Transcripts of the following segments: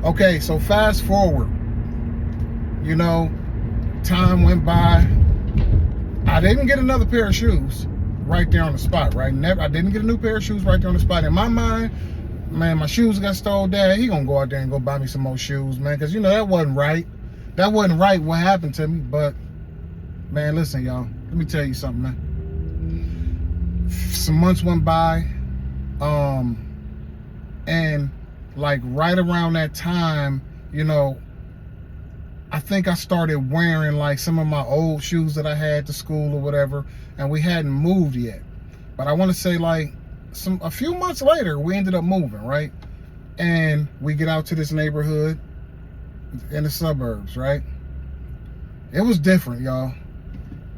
Okay, so fast forward, you know, time went by. I didn't get another pair of shoes right there on the spot, right? I didn't get a new pair of shoes right there on the spot. In my mind, man, my shoes got stole. Dad, he gonna go out there and go buy me some more shoes, man, because, you know, that wasn't right. That wasn't right what happened to me. But, man, listen, y'all. Let me tell you something, man. Some months went by, and, like, right around that time, you know, I think I started wearing like some of my old shoes that I had to school or whatever, and we hadn't moved yet. But I want to say like a few months later, we ended up moving, right? And we get out to this neighborhood in the suburbs, right? It was different, y'all.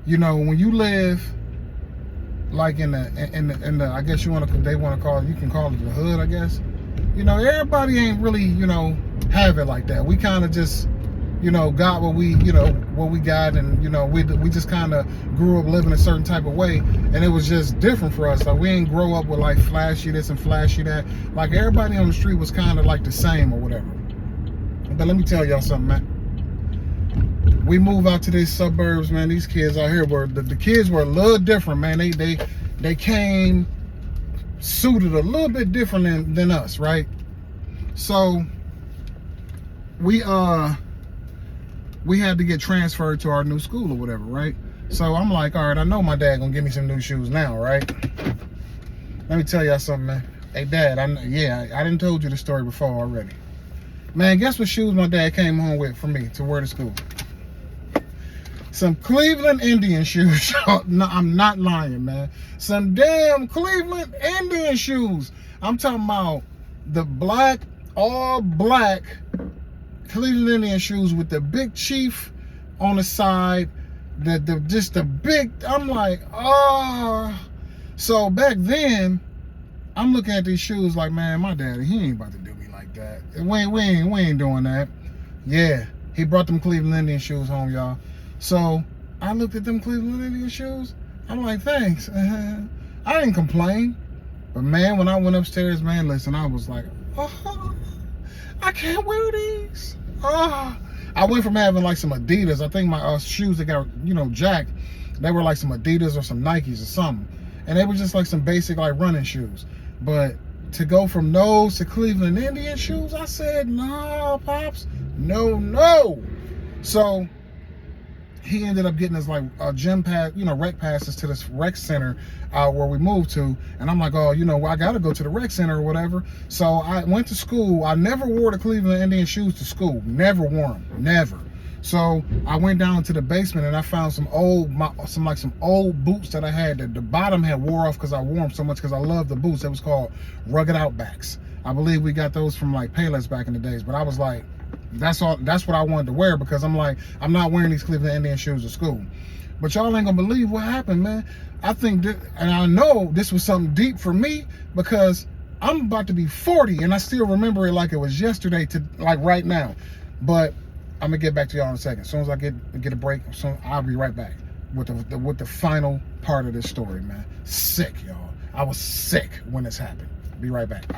You know, when you live like in the I guess you can call it the hood, I guess. You know, everybody ain't really, you know, have it like that. We kind of just, you know, got what we got, and, you know, we just kind of grew up living a certain type of way, and it was just different for us. Like, we ain't grow up with like flashy this and flashy that. Like, everybody on the street was kind of like the same or whatever. But let me tell y'all something, man. We move out to these suburbs, man. These kids out here were the kids were a little different, man. They came suited a little bit different than us, right? So we had to get transferred to our new school or whatever, right? So I'm like, all right, I know my dad gonna give me some new shoes now, right? Let me tell y'all something, man. Hey, Dad, I done told you the story before already. Man, guess what shoes my dad came home with for me to wear to school? Some Cleveland Indian shoes. No, I'm not lying, man. Some damn Cleveland Indian shoes. I'm talking about the all black Cleveland Indian shoes with the big chief on the side, just the big. I'm like, oh. So back then, I'm looking at these shoes like, man, my daddy, he ain't about to do me like that. We ain't doing that. Yeah, he brought them Cleveland Indian shoes home, y'all. So I looked at them Cleveland Indian shoes. I'm like, thanks. I didn't complain, but man, when I went upstairs, man, listen, I was like, oh, I can't wear these. Oh, I went from having like some Adidas. I think my shoes that got, you know, jacked, they were like some Adidas or some Nikes or something. And they were just like some basic like running shoes. But to go from those to Cleveland Indian shoes, I said, no, Pops, no. So he ended up getting us like a gym pass, you know, rec passes to this rec center where we moved to. And I'm like, oh, you know, I got to go to the rec center or whatever. So I went to school. I never wore the Cleveland Indian shoes to school. Never wore them. Never. So I went down to the basement and I found some old boots that I had. The bottom had wore off because I wore them so much because I love the boots. It was called Rugged Outbacks. I believe we got those from like Payless back in the days. But I was like, that's what I wanted to wear, because I'm like, I'm not wearing these Cleveland Indian shoes to school. But y'all ain't gonna believe what happened, man. I think and I know this was something deep for me, because I'm about to be 40 and I still remember it like it was yesterday to like right now. But I'm gonna get back to y'all in a second. As soon as I get a break, I'll be right back with the final part of this story, man. Sick, y'all. I was sick when this happened. Be right back.